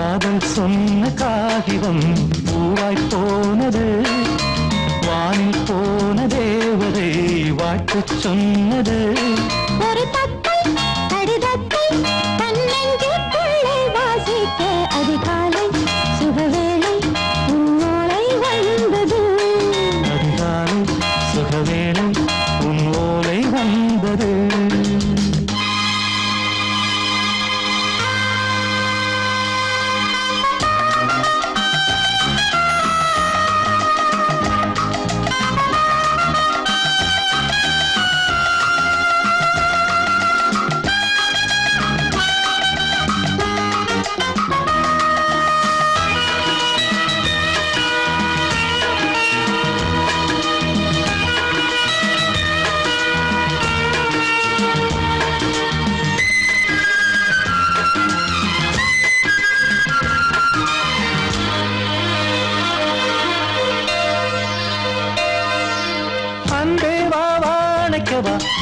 காதல் சொன்ன காகிதம் பூவாய் போனது, வானில் போன தேவதை வாழ்த்து சொன்னது. ஒரு தத்தை கடிதத்தை தன்னெஞ்சுக்குள்ளே வாசிக்க அதிகாலை சுகவேளை உன்னோலை வந்தது. அதிகாலை சுகவேளை உன் ஓலை வந்தது.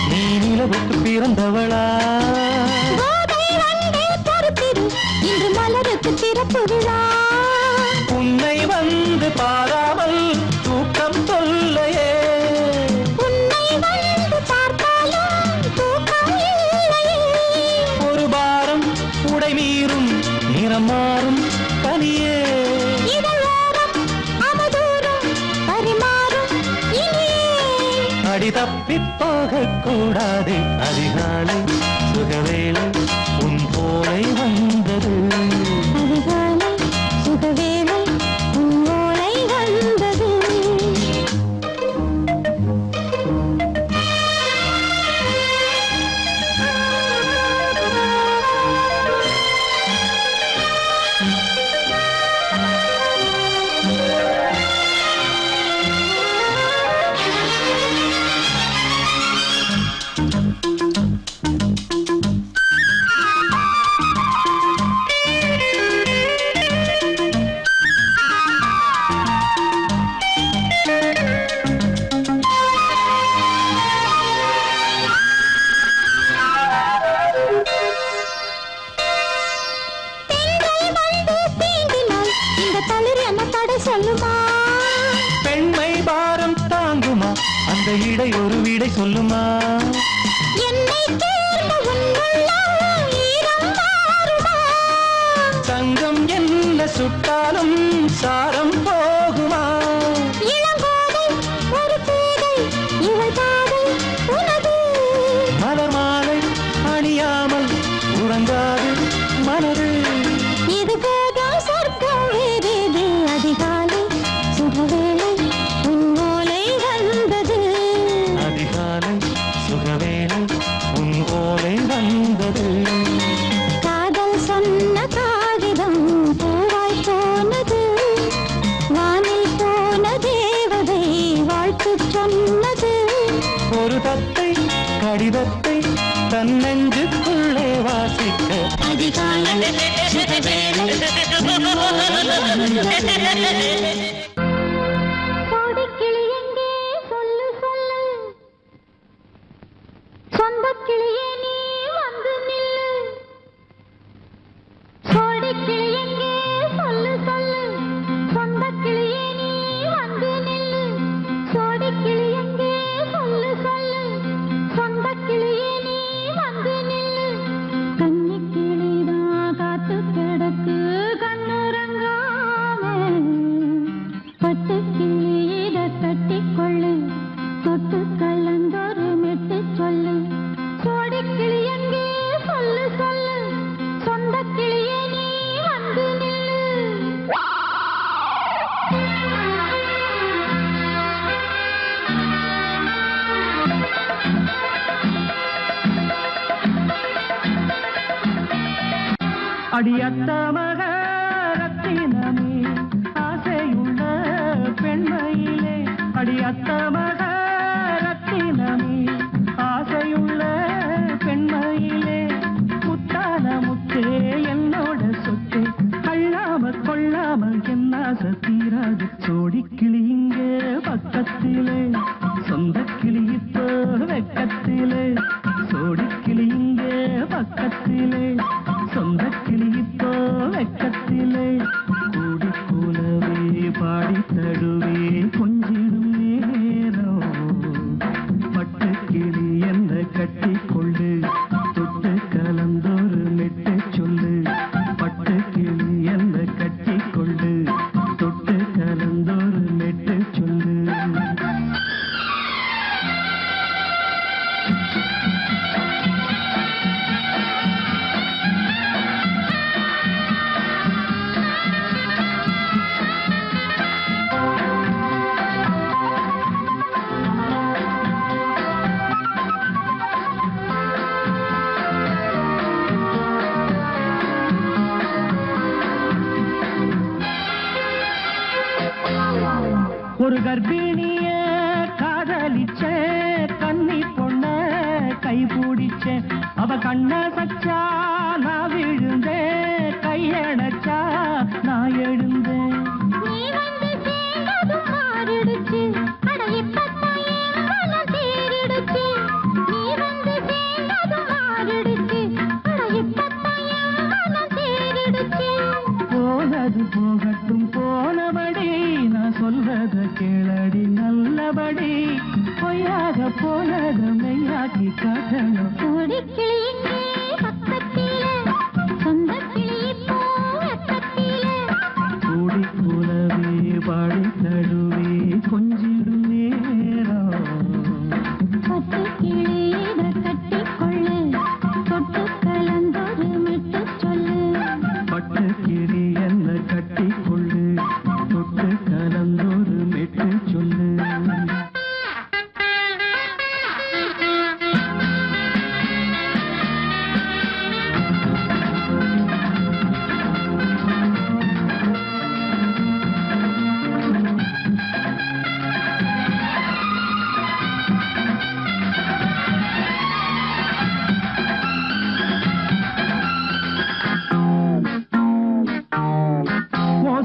நீ நிலவுக்கு பிறந்தவளா? இன்று மலருக்கு திறப்பு விழா. உன்னை வந்து பாராமல் தூக்கம் சொல்லையே. உன்னை வந்து பார்த்தாலும் தூக்கம் இல்லையே. ஒரு பாரம் உடை மீறும் நிறம் மாறும் கனியே. அடி தப்பி போக கூடாது. அதிகாலை சுகவேளை உன் போலை வந்தது. அதிகாலை சுகவேளை உன் போலை வந்தது. பெண்மை பாரம் தாங்குமா? அந்த இடை ஒரு விடை சொல்லுமா? தங்கம் என்ன சுட்டாலும் சாரம் போகுமா? மலர் மாலை அணியாமல் உறங்காது மனது. இது போதும் சொர்க்கம் வேறேது. அதிகாலை சுகவேளை உன் ஓலை வந்தது. அதிகாலை சுகவேளை உன் ஓலை வந்தது. காதல் சொன்ன காகிதம் பூவாய் போனது, வானில் போன தேவதை வாழ்த்து சொன்னது. ஒரு தத்தை கடிதத்தை தன்னெஞ்சுக்குள்ளே வாசிக்க அதிகாலை சுகவேளை உன் ஓலை வந்தது. கோடிக்கிளி எங்கே சொல்லு சொல்லு, சொந்தக் கிளியே நீ வந்து நில்லு. கோடிக்கிளி எங்கே சொல்லு சொல்லு, சொந்தக் கிளியே நீ வந்து நில்லு. கோடிக்கிளி எங்கே சொல்லு சொல்லு, சொந்தக் கிளியே நீ வந்து நில்லு. கன்னிக் கிளிதான் காத்து கிடக்கு கண்ணுறங்காம, பட்டுக் கிளி இத கட்டிக்கொள்ளு, தொட்டு கலந்தொரு மெட்டு சொல்லு. கோடிக்கிளி எங்கே சொல்லு சொல்லு, சொந்தக் கிளியே நீ வந்து நில்லு. அடியத்த மக ரத்தினமே ஆசையுள்ள பெண்மையிலே. அடியத்த மக ரத்தினமே ஆசையுள்ள பெண்மையிலே. முத்தான முத்தே என்னோட சொத்தே, அள்ளாம கொள்ளாம என்ன தீராது. சோடிக்கிளி இங்கே பக்கத்திலே, சொந்த கிளி இப்போ வெக்கத்திலே. சோடிக்கிளி இங்கே பக்கத்திலே, சொந்த கிளி இப்போ வெக்க பக்கத்திலே கூடி கூலவே பாடி தழுவே கொஞ்சிடும் நேரம் பட்டு கிளி என்ன கட்டி கொண்டு தொட்டு கலந்தொரு மெட்டு சொல்லு பட்டு கிளி என்ன கட்டி கொண்டு தொட்டு கலந்தொரு மெட்டு சொல்லு ஒரு கர்ப்பிணிய காதலிச்ச கன்னி பொண்ண கை பிடிச்ச அவ கண்ண சச்சா நான் விழுந்தேன் கையடைச்சா நான் எழுந்தேன் நீ வந்து சேர்ந்ததும் மாறிடுச்சு அட இப்பத்தான் என் மனம் தேறிடுச்சு நீ வந்து சேர்ந்ததும் மாறிடுச்சு அட இப்பத்தான் என் மனம் தேறிடுச்சு போனது போகட்டும் போனபடி நான் சொல்றத கேளடி நல்லபடி பொய்யாக போனது மெய்யாக்கி காட்டணும் கோடிக்கிளி இங்கே பக்கத்திலே சொந்த கிளி இப்போ வெக்கத்திலே கூடி கூலவே பாடி தழுவே கொஞ்சிடும் நேரம் பட்டு கிளியிட கட்டிக்கொள்ளு தொட்டு கலந்தொரு மெட்டு சொல்லு பட்டு கிளி என்ன கட்டி கொள்ளு தொட்டு கலந்தொரு மெட்டு சொல்லு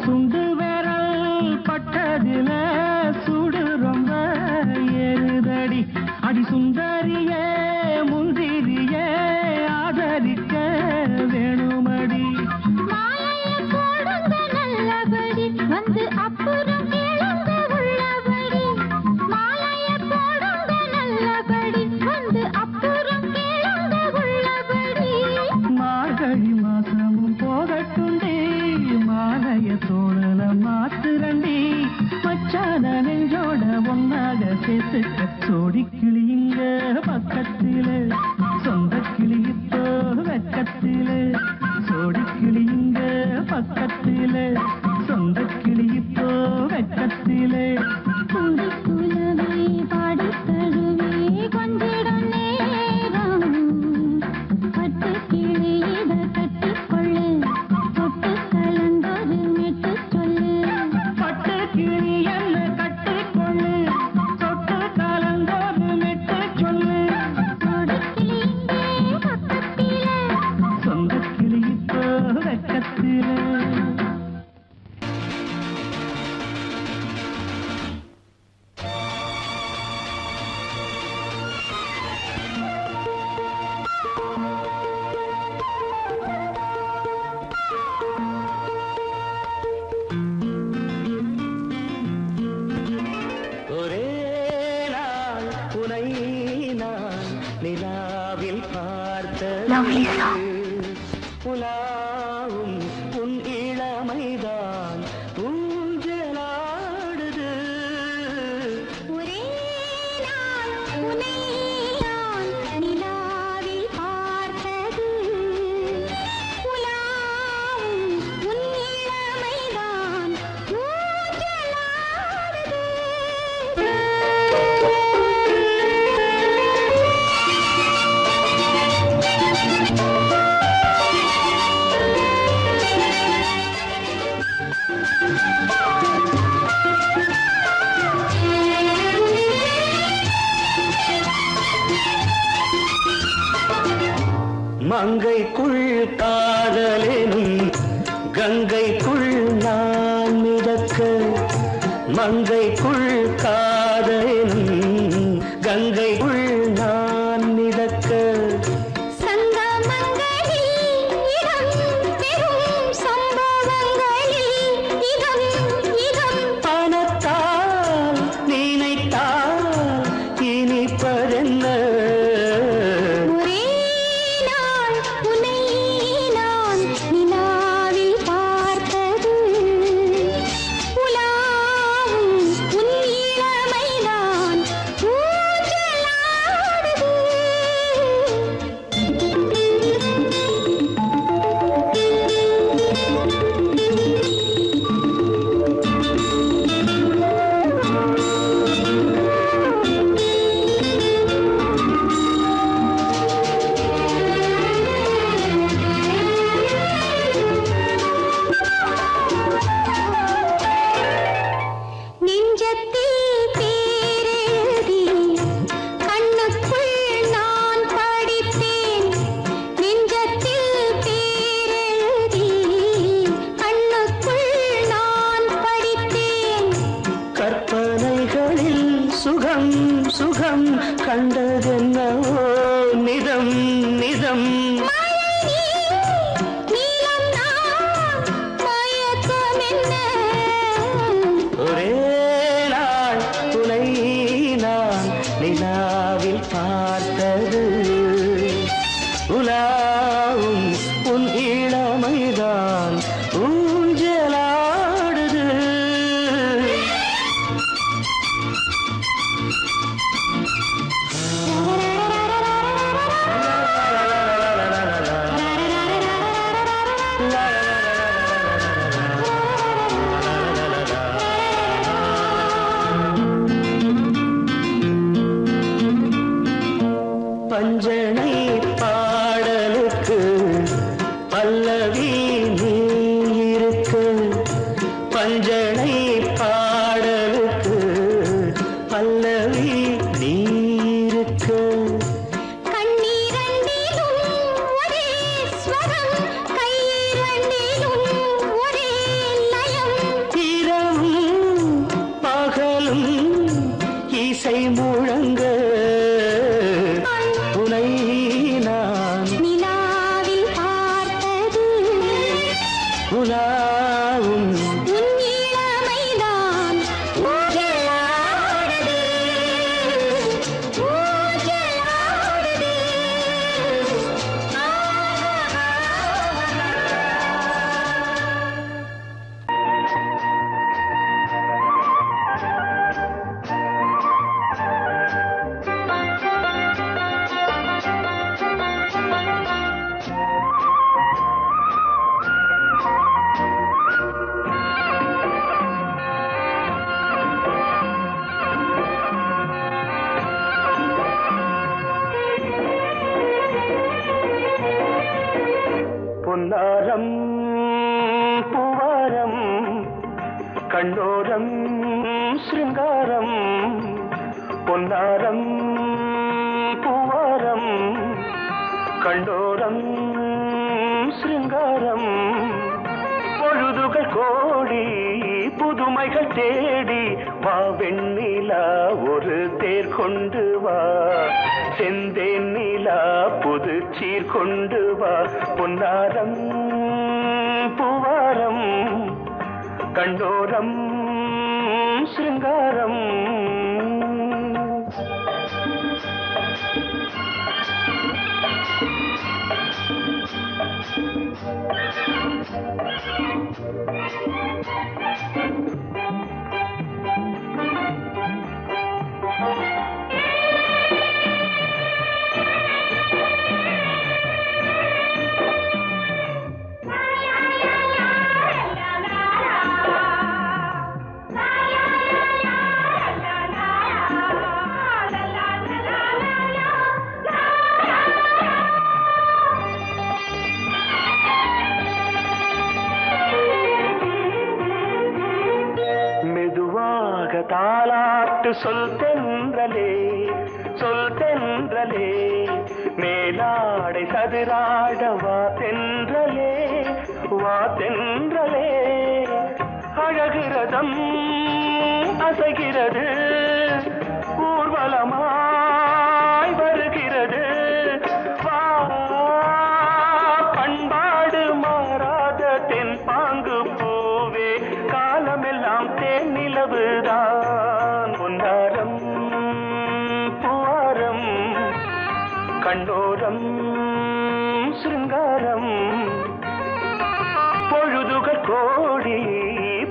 சுண்டு விரல் பட்டதில சுடு ரொம்ப ஏறுதடி அடி சுந்தரியே முந்திரியே ஆதரிக்க வேணுமடி மாலையை போடுங்க நல்லபடி வந்து அப்புறம் கேளுங்க உள்ளபடி மாலையை போடுங்க நல்லபடி வந்து அப்புறம் கேளுங்க உள்ளபடி மார்கழி மாசமும் போகட்டுண்டி மாலைய தோழல மாத்துரண்டி மச்சான நெஞ்சோட ஒன்னாக சேர்த்துக்க சோடி கிளியுங்க பக்கத்திலே சொந்த கிளி இப்போ வெக்கத்திலே சோடி கிளியுங்க பக்கத்திலே சொந்த கிளி இப்போ வெக்கத்திலே குந்தி குலவை பாடி தழுவே கொஞ்சிடும் நேரம் பட்டு கிளியிட கட்டிக்கொள்ளு தொட்டு கலந்தொரு மெட்டு சொல்லு பட்டு கிளி என்ன கட்டி கொள்ளு தொட்டு கலந்தொரு மெட்டு சொல்லு கோடிக்கிளி இங்கே பக்கத்திலே சொந்த கிளி இப்போ வெக்கத்திலே ஒரே நாள் உனை நான் நிலாவில் பார்த்தது உலாவும் உன் இளமைதான் ஊஞ்சலாடுது ஒரே நாள் உன்னை நான் நிலாவில் பார்த்தது உலாவும் உன் இளமைதான் மங்கைக்குள் காதலெனும் கங்கைக்குள் நான் மிதக்க மங்கைக்குள் காதலெனும் கங்கைக்குள் நான் மிதக்க சங்கமங்களில் இடம் பெறும் சம்போ பஞ்சனை பாடலுக்கு பல்லவி நீருக்கு கண்ணீரண்டிலும் ஒரே ஸ்வரம் கையிரண்டிலும் ஒரே லயம் இரவும் பகலும் இசை முழங்க உனை நான் நிலாவில் பார்த்தது உலாவும் உன் இளமைதான் ஊஞ்சலாடுது ஊஞ்சலாடுது பொன்னாரம் பூவாரம் கண்ணோரம் சிருங்காரம் பொன்னாரம் பூவாரம் கண்டோரம் சிருங்காரம் பொழுதுகள் கோடி புதுமைகள் தேடி வா வெண்ணிலா ஒரு தேர் கொண்டு வா செந்தேன் நிலா புது சீர் கொண்டு வா பொன்னாரம் பூவாரம் கண்டோரம் சிருங்காரம் மெதுவாக தாலாட்டு சொல் தென்றலே மேலாடை சதுராட வா தென்றலே அழகிறதம் அசைகிறது ஊர்வலமாய் வருகிறது வா பண்பாடு மாறாத தென் பாங்கு பூவே காலமெல்லாம் தேன் நிலவுதான் பொன்னாரம் பூவாரம் கண்டோரம் சிருங்காரம் பொழுதுகள் கோடி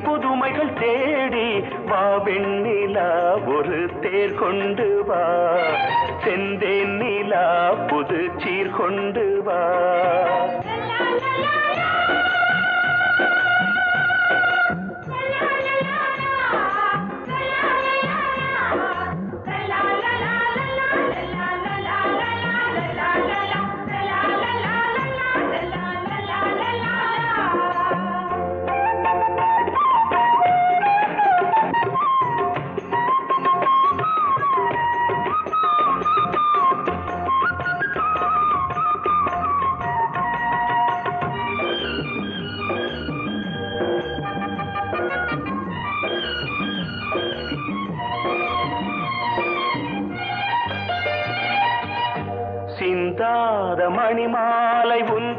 புதுமைகள் தேடி வா வெண்ணிலா ஒரு தேர் கொண்டு வா செந்தேன் நிலா புது சீர் கொண்டு வா சிந்தாத மணிமாலை உன்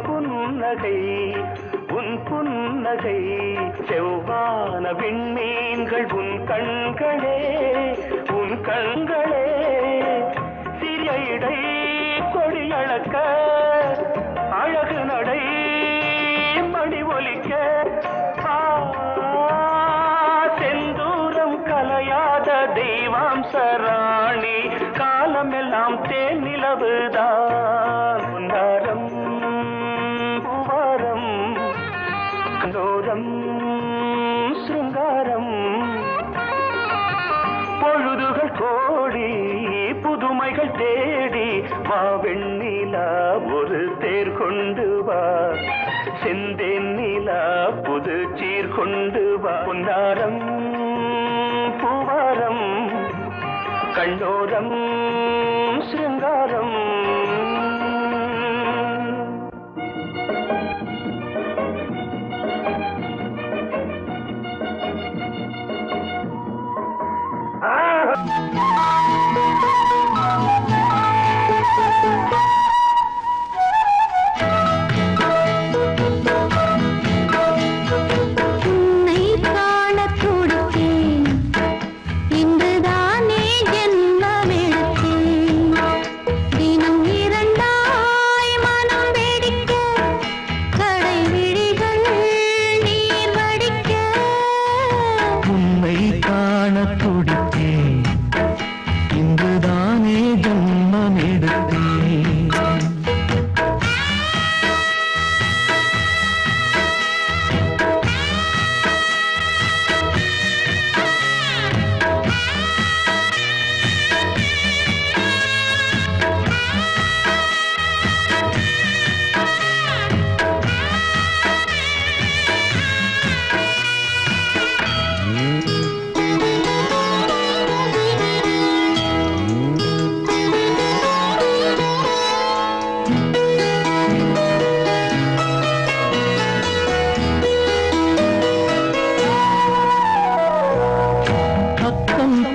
புன்னகை செவ்வான விண்மீன்கள் உன் கண்களே சிறிய இடை கொடியளக்க அழகு நடை மணி ஒலிக்க செந்தூரம் கலையாத தெய்வாம்சராணி காலமெல்லாம் தேன் நிலவுதான் பொன்னாரம் பூவாரம் கண்டோரம் சிருங்காரம் பொழுதுகள் கோடி புதுமைகள் தேடி வா வெண்ணிலா ஒரு தேர் கொண்டு வா செந்தேன் நிலா புது சீர் கொண்டு வா பொன்னாரம் பூவாரம் கண்ணோரம் சிருங்காரம்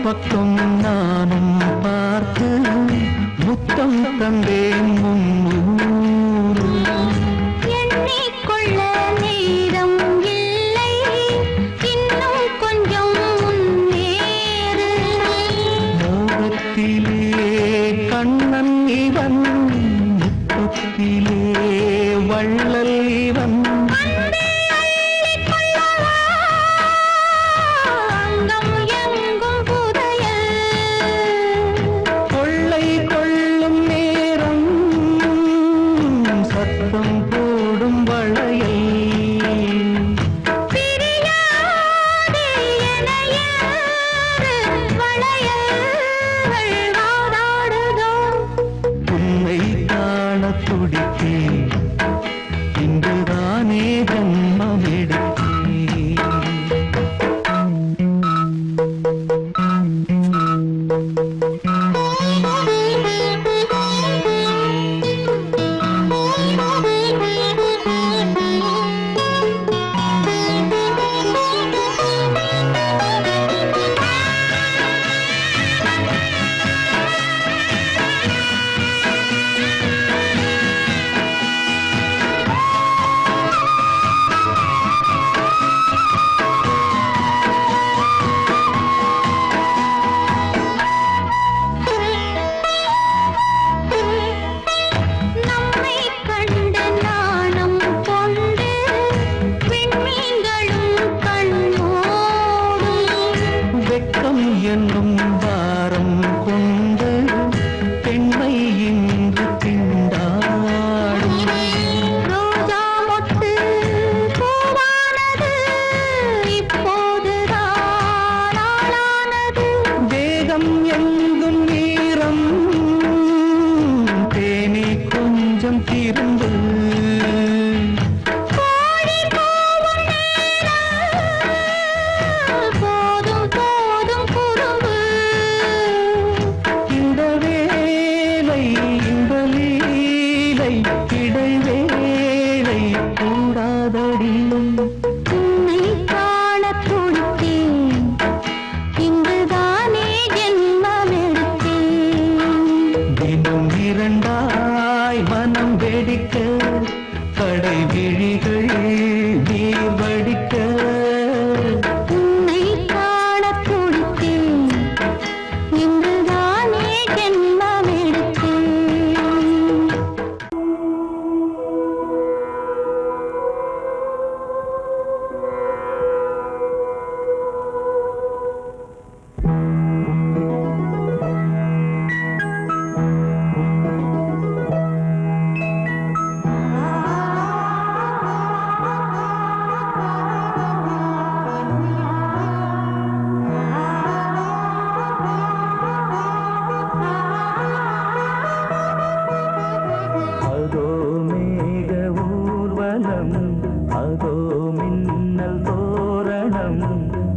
பக்கம் நானும் பார்த்து முத்தம் தந்தேன் முன்னூறு எண்ணிக்கொள்ள நேரம் இல்லை இன்னும் கொஞ்சம் முன்னேறு மோகத்திலே கண்ணன் இவன் முத்தத்திலே வள்ளல் இவன் இன்றுதானே ஜன்மம் என்னும் வாரம் கொண்டு பெண்மை இன்று திண்டாடும் ரோஜா மொட்டு பூவானது இப்போதுதான் ஆளானது தேகம் எங்கும் ஈரம் தேனி கொஞ்சம் திருந்து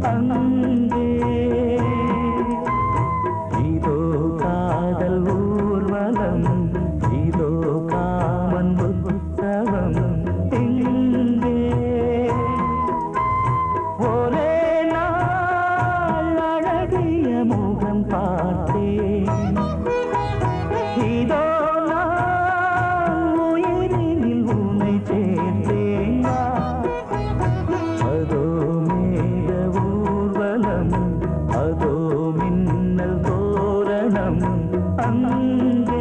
அங்கே இதோ காதல் ஊர்வலம் இதோ காமன் உற்சவம் இங்கே ஒரே நாள் அழகிய முகம் பார்த்தேன் இதோ நான் உயிரினில் உன்னை சேர்த்தேன் அதோ மேக ஊர்வலம் அதோ மின்னல் தோரணம் அங்கே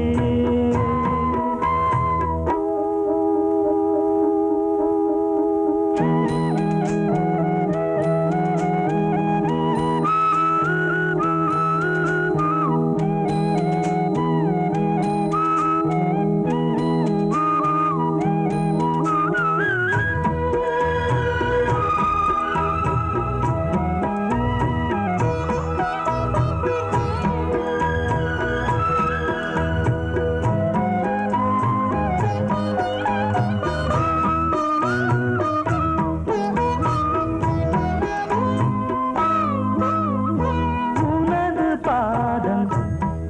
உனது பாதம்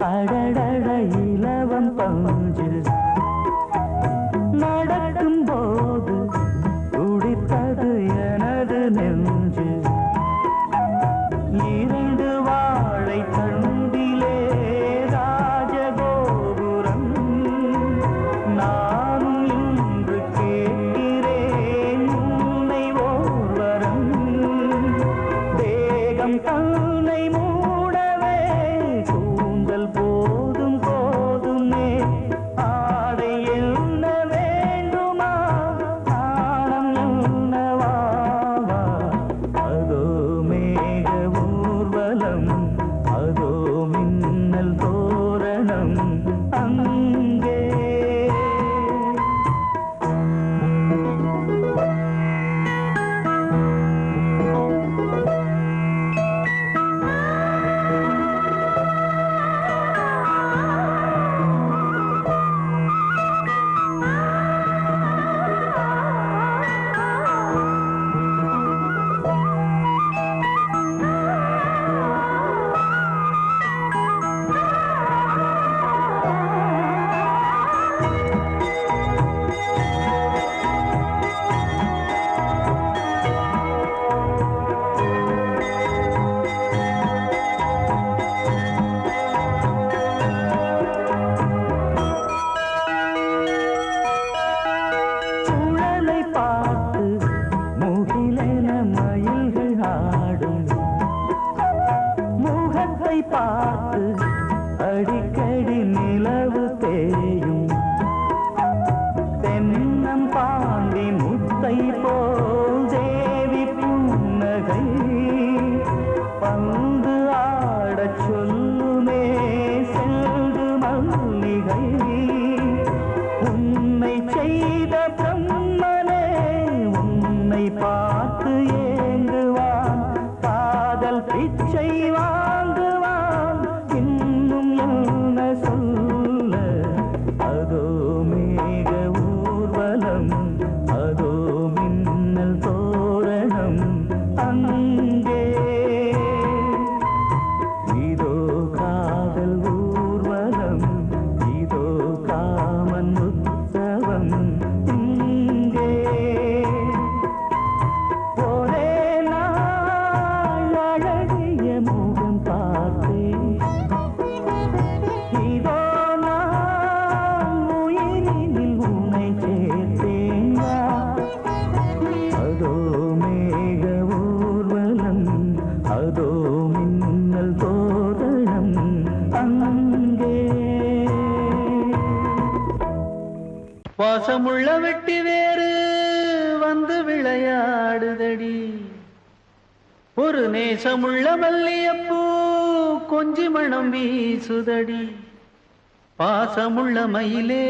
அடடட இலவம் பஞ்சு நடக்கும் போது துடித்தது எனது நெஞ்சு இரண்டு வாழை தண்டிலே ராஜகோபுரம் நானும் இன்று கேட்கிறேன் உன்னை ஓர்வரம் தேகம் தன்னை மூடவே கூந்தல் போதும் போதுமே ஆடை என்ன வேண்டுமா நாணம் என்னவா அதோ மேக ஊர்வலம் அதோ மின்னல் தோரணம் அங்கே சுழலை பார்த்து முகிலென மயில்கள் ஆடும் முகத்தை பார்த்து அடிக்கடி நிலவு தேயும் தென்னம் பாண்டி முத்தை போல் தேவி புன்னகை பந்து ஆடச் சொல்லுமே செல்து மல்லிகை உன்னை செய்த பிரம்மனே உன்னை பார்த்து ஏங்குவான் காதல் பிச்சை வாங்குவான் இன்னும் என்ன சொல்ல அதோ மேக ஊர்வலம் அதோ மின்னல் தோரணம் அங்கே இதோ காதல் ஊர்வலம் இதோ காமன் உற்சவம் இங்கே ஒரே நாள் அழகிய முகம் பார்த்தேன் இதோ நான் உயிரினில் உன்னை சேர்த்தேன் அதோ மேக ஊர்வலம் அதோ மின்னல் தோரணம் அங்கே வாசமுள்ள வெட்டி வேறு வந்து விளையாடுதடி ஒரு நேசமுள்ள மல்லியப்பூ கொஞ்சி மணம் வீசுதடி பாசமுள்ள மயிலே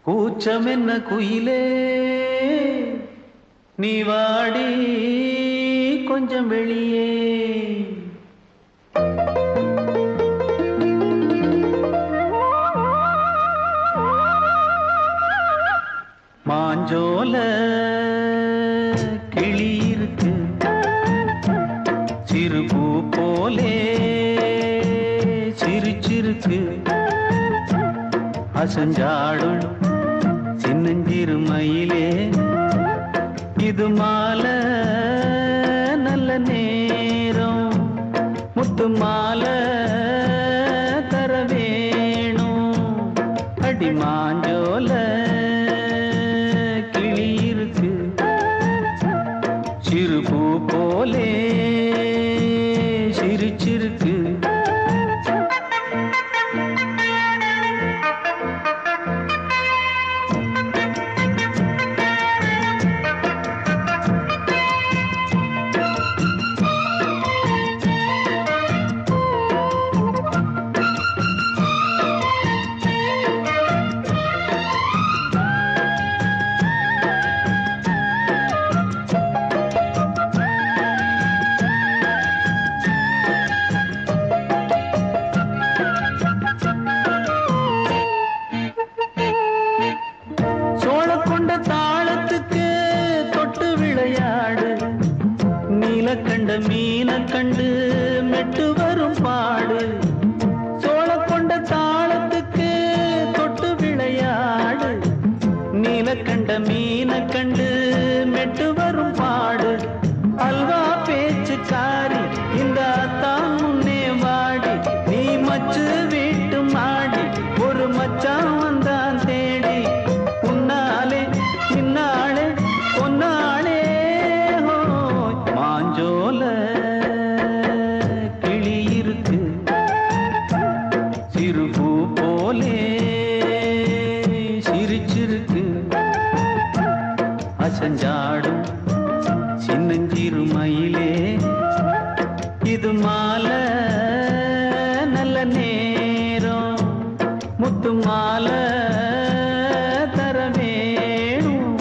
கூச்சம் என்ன குயிலே நீ வாடி கொஞ்சம் வெளியே மாஞ்சோல கிளி இருக்கு போலே சிரிச்சிருக்கு அசஞ்சாடும் சின்னஞ்சிறு மயிலே இது மாலை நல்ல நேரம் முத்து மாலை தர வேணும் அடி மாஞ்சோல கிளி இருக்கு சிறு பூ போலே சிரிச்சிருக்கு கண்ட மீன கண்டு மெட்டு வரும் பாடு சோழ கொண்ட தாளத்துக்கு தொட்டு விளையாடு நீல கண்ட மீன கண்டு மெட்டு வரும் பாடு அல்வா பேச்சுக்காரி இந்த தான் முன்னே வாடி நீ மச்சு வீட்டு மாடி ஒரு மச்சான் வந்தான் தேடி உன்னாலே இன்னாலே பொன்னாலே மாஞ்சோல கிளி இருக்கு சிறு பூ போலே சிரிச்சிருக்கு அசஞ்சாடும் சின்னஞ்சிறு மயிலே இது மாலை நல்ல நேரம் முத்து மாலை தர வேணும்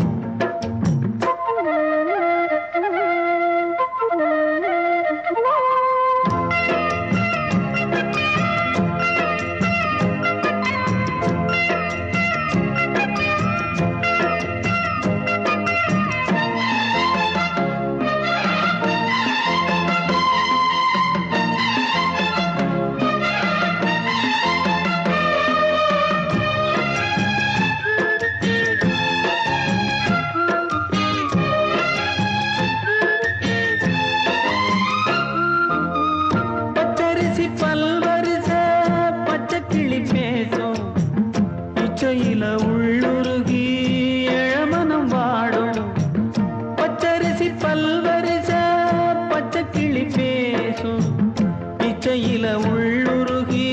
பல்வரிச பச்சை கிளி பேசும் இச்சையில உள்ளுருகி இளமனம் வாடும் பச்சரிசி பல்வரிச பச்சை கிளி பேசும் இச்சையில உள்ளுருகி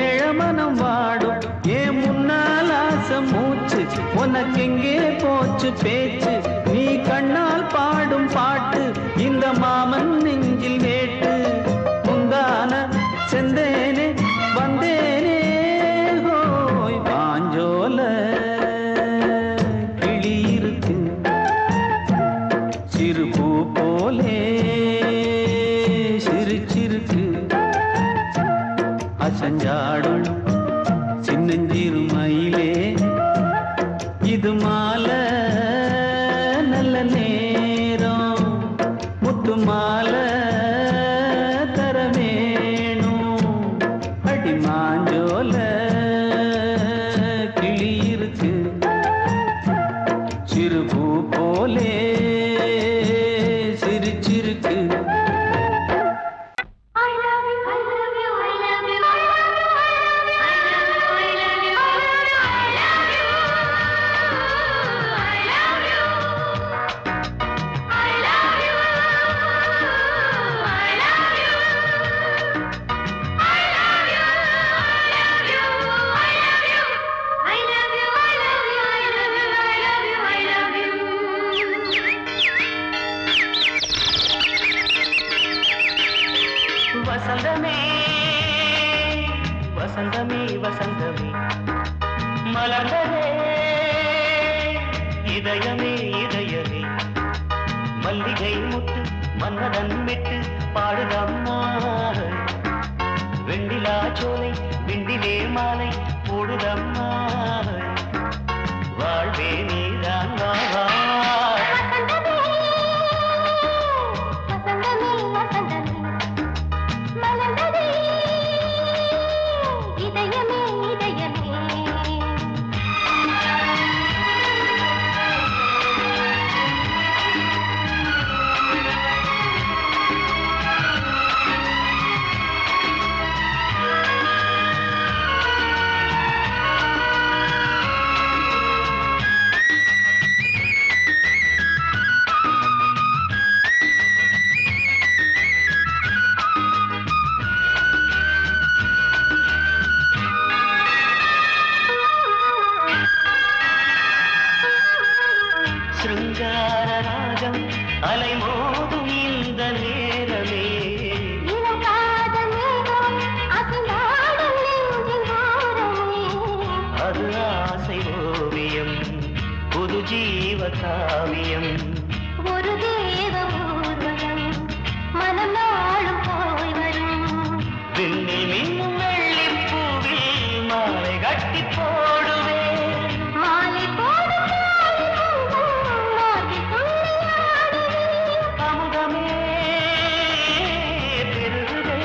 இளமனம் வாடும் ஏன் முன்னால் ஆசை மூச்சு உனக்கெங்கே போச்சு பேச்சு நீ கண்ணால் பாடும் பாட்டு இந்த மாமன் நெஞ்சில் வேட்டு செந்தேனே வந்தேனே ஹோய் மாஞ்சோல கிளி இருக்கு சிறு பூ போலே சிரிச்சிருக்கு அசஞ்சாடும் சின்னஞ்சிறு மயிலே இது மாலை நல்ல நேரம் முத்து மாலை மாஞ்சோல கிளி இருக்கு சிறு பூ போலே சிரிச்சிருக்கு வசந்தமே வசந்தமே வசந்தமே மலர்ந்ததே இதயமே இதயமே மல்லிகை முட்டு மன்னதன் விட்டு பாடுதம்மா வெண்டிலா சோலை விண்டிலே மாலை போடுதம்மா வாழ்வே நீதான் வா அலைமோதும் இந்த நேரமே அது ஆசை ஓவியம் புது ஜீவ காவியம் ஒரு தேவ ஊர்வலம் மனம் நாளும் போய் வரும் விண்ணில் மின்னும் வெள்ளிப்பூவில் மாலை கட்டி போடுவேன் மாலை போடும் அமுதமே பெருகுதே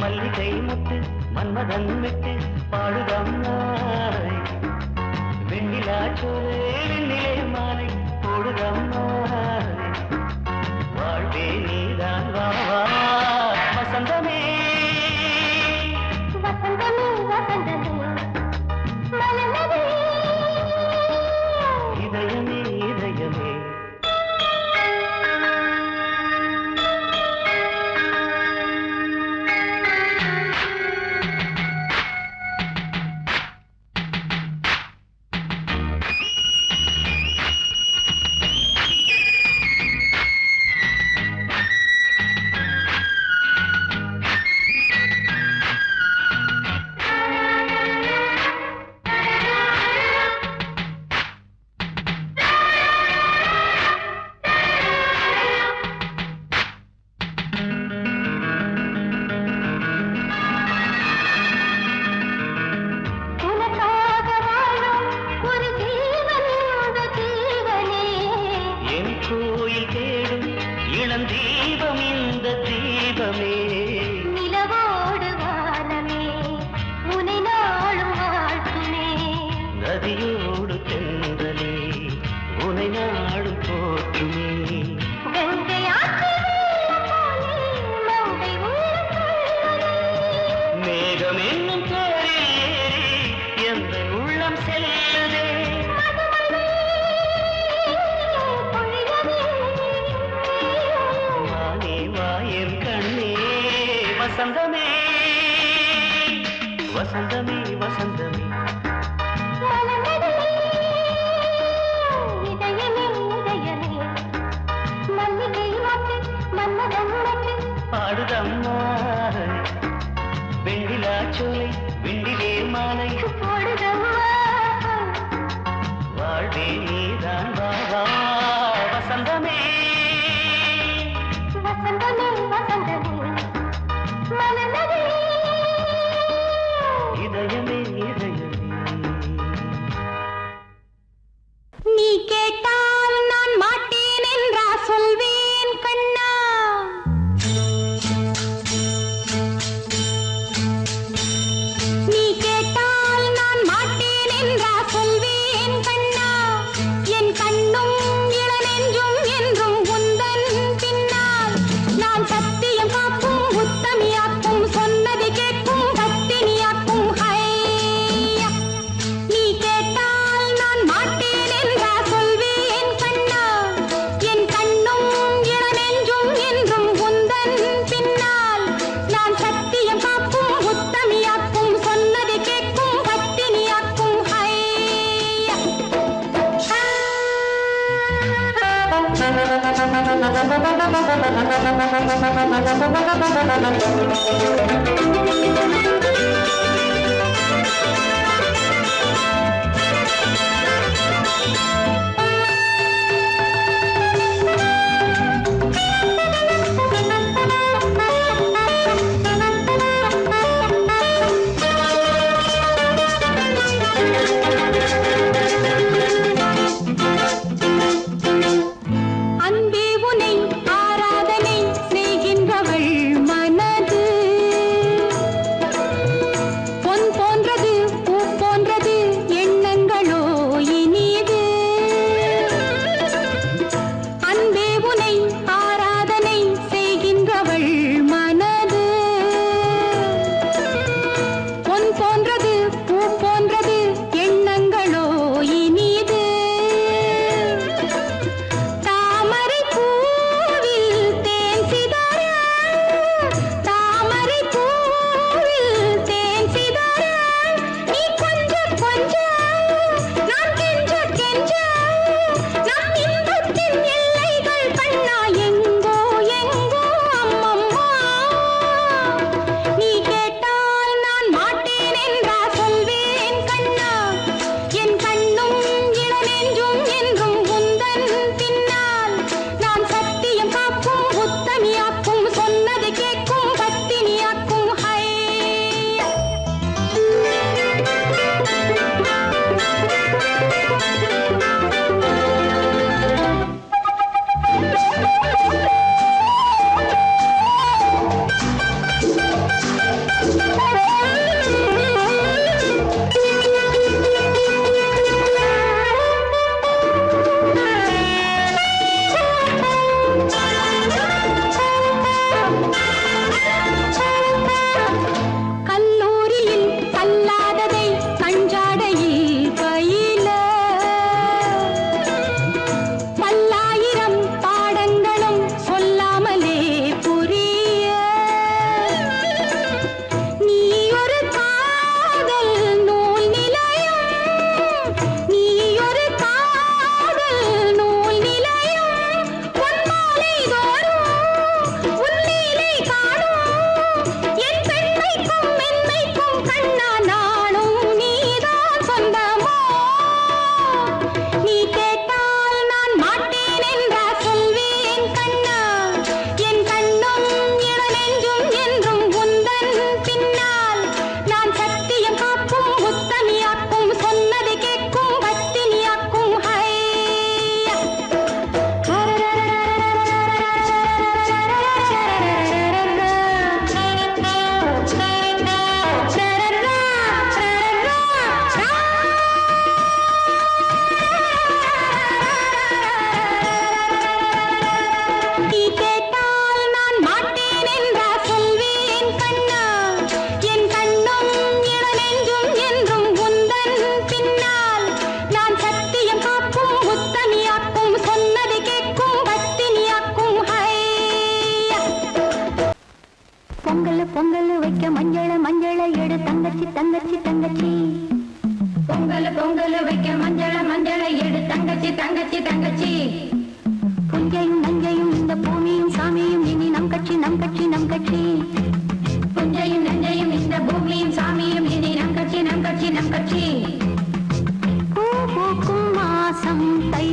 மல்லிகை முத்து மன்மதன் விட்டு பாடுதம்மாய் வெண்ணிலா சோலே வெண்ணிலே மாலை போடுதம்மாய் வாழ்வே நீதான் வா வா வசந்தமே இதயமே இதயமே தீபம் இந்த தீபமே நிலவோடு வானமே உனை நாளும் வாழ்த்துமே நதியோடு தென்றலே உனை நாடும் போற்றுமே மேகம் என்னும் பேரில் ஏறி எந்த உள்ளம் செல்லுதே வசந்தமே வசந்தமே வசந்தமே இதயமே இதயமே மல்லிகை மட்டு மன்மதன் மட்டு பாடுதம்மா வெண்ணிலா சோலை வெண்ணிலே மாலை போடுதம்மா வாழ்வே நீதான் வா வா வசந்தமே வசந்தமே வசந்தமே இதயமே இதயமே நீ கேட்டால் நான் மாட்டேன் என்றா சொல்வேன் கண்ணா நீ கேட்டால் நான் மாட்டேன் என்றா சொல்வேன் கண்ணா என் கண்ணும் இளநெஞ்சும் என்றும் உந்தன் பின்னால் நான் சத்தியம் காக்கும் உத்தமியாக்கும் சொன்னதை கேட்கும் பத்தினியாக்கும் ஹையா நீ கேட்டால் நான் மாட்டேன் என்றா சொல்வேன் கண்ணா என் கண்ணும் இளநெஞ்சும் என்றும் உந்தன் பின்னால் நான் சத்தியம் காக்கும் உத்தமியாக்கும் சொன்னதை கேட்கும் பத்தினியாக்கும் ஹையா அன்பே உனை ஆராதனை செய்கின்றவள் மனது பொன் போன்றது பூ போன்றது எண்ணங்களோ இனிது அன்பே உனை ஆராதனை செய்கின்றவள் மனது பொன் போன்றது பூ போன்றது எண்ணங்களோ இனிது தாமரை பூ கல்லூரியில் கல்லாததை கஞ்சாடையில் பயில பல்லாயிரம் பாடங்களும் சொல்லாமலே புரிய நீ ஒரு காதல் நூல் நிலையம் நீ ஒரு காதல் நூல் நிலையம் பொன்மாலை தோறும் உன்னிலை காணும் என் பெண்மைக்கும் மென்மைக்கும் கண்ணா நானும் நீதான் சொந்தமோ நீ கேட்டால் நான் மாட்டேன் என்றா சொல்வேன் கண்ணா என் கண்ணும் இளநெஞ்சும் என்றும் உந்தன் பின்னால் நான் சத்தியம் காக்கும் உத்தமியாக்கும் சொன்னதை கேட்கும் பத்தினியாக்கும் ஹையா நீ கேட்டால் நான் மாட்டேன் என்றா சொல்வேன் கண்ணா என் கண்ணும் இளநெஞ்சும் என்றும் உந்தன் பின்னால் நான் சத்தியம் காக்கும் உத்தமியாக்கும் சொன்னதை கேட்கும் பத்தினியாக்கும் ஹையா பொங்கல் பொங்கல் வைக்க மஞ்சள மஞ்சள எடு தங்கச்சி தங்கச்சி தங்கச்சி பொங்கல் பொங்கல் வைக்க மஞ்சள மஞ்சள எடு தங்கச்சி தங்கச்சி தங்கச்சி புஞ்சையும் நஞ்சையும் இந்த பூமியும் சாமியும் இனி நம் கட்சி நம் கட்சி நம் கட்சி புஞ்சையும் நஞ்சையும் இந்த பூமியும் சாமியும் இனி நம் கட்சி நம் கட்சி நம் கட்சி பூ பூக்கும் மாசம் தை